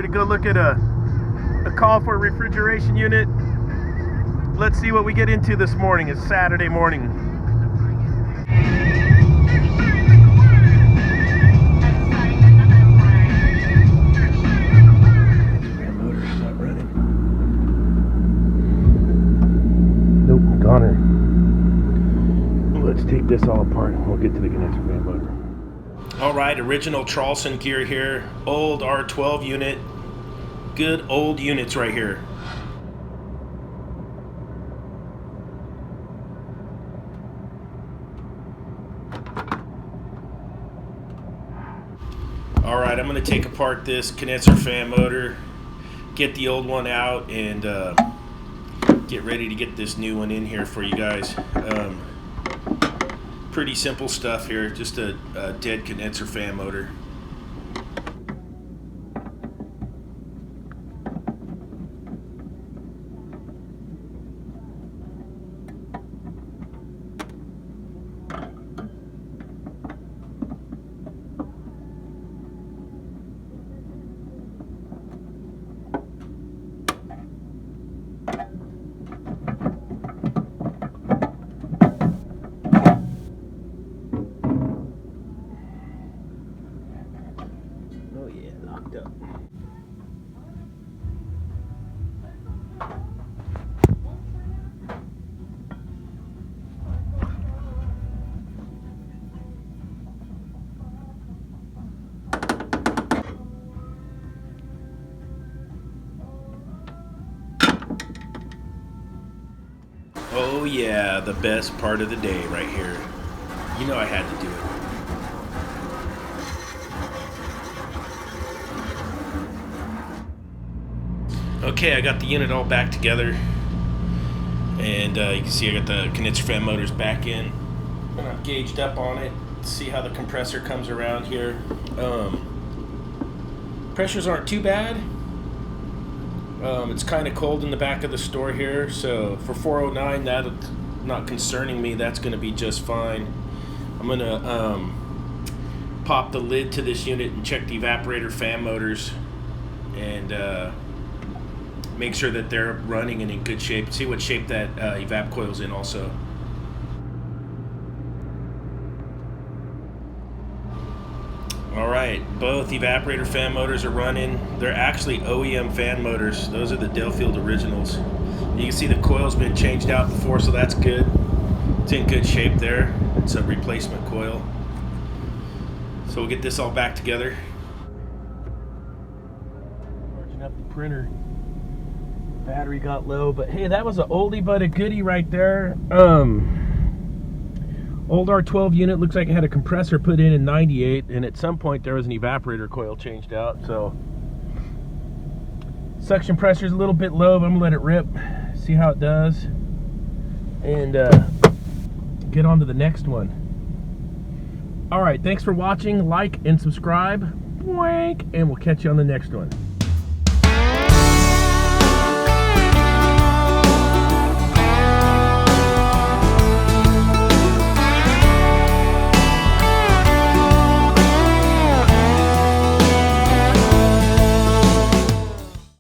to go look at a call for a refrigeration unit. Let's see what we get into this morning. It's Saturday morning. Motor's not running. Nope, goner. Let's take this all apart and we'll get to the condenser fan motor. All right, original Traulsen gear here. Old R12 unit. Good old units right here. All right, I'm going to take apart this condenser fan motor, get the old one out, and get ready to get this new one in here for you guys. Pretty simple stuff here, just a dead condenser fan motor. Up. Oh yeah, the best part of the day right here. You know I had to do it. Okay, I got the unit all back together, and you can see I got the condenser fan motors back in, and I've gauged up on it. See how the compressor comes around here. Pressures aren't too bad. It's kind of cold in the back of the store here, so for 409, that's not concerning me. That's going to be just fine. I'm going to pop the lid to this unit and check the evaporator fan motors, and make sure that they're running and in good shape. See what shape that evap coil's in also. Alright, both evaporator fan motors are running. They're actually OEM fan motors. Those are the Delfield originals. You can see the coil's been changed out before, so that's good. It's in good shape there. It's a replacement coil. So we'll get this all back together. Charging up the printer. Battery got low, but hey, that was an oldie but a goodie right there. Old R12 unit, looks like it had a compressor put in '98, and at some point there was an evaporator coil changed out. So suction pressure is a little bit low, but I'm gonna let it rip, see how it does, and get on to the next one. All right, thanks for watching. Like and subscribe, and we'll catch you on the next one.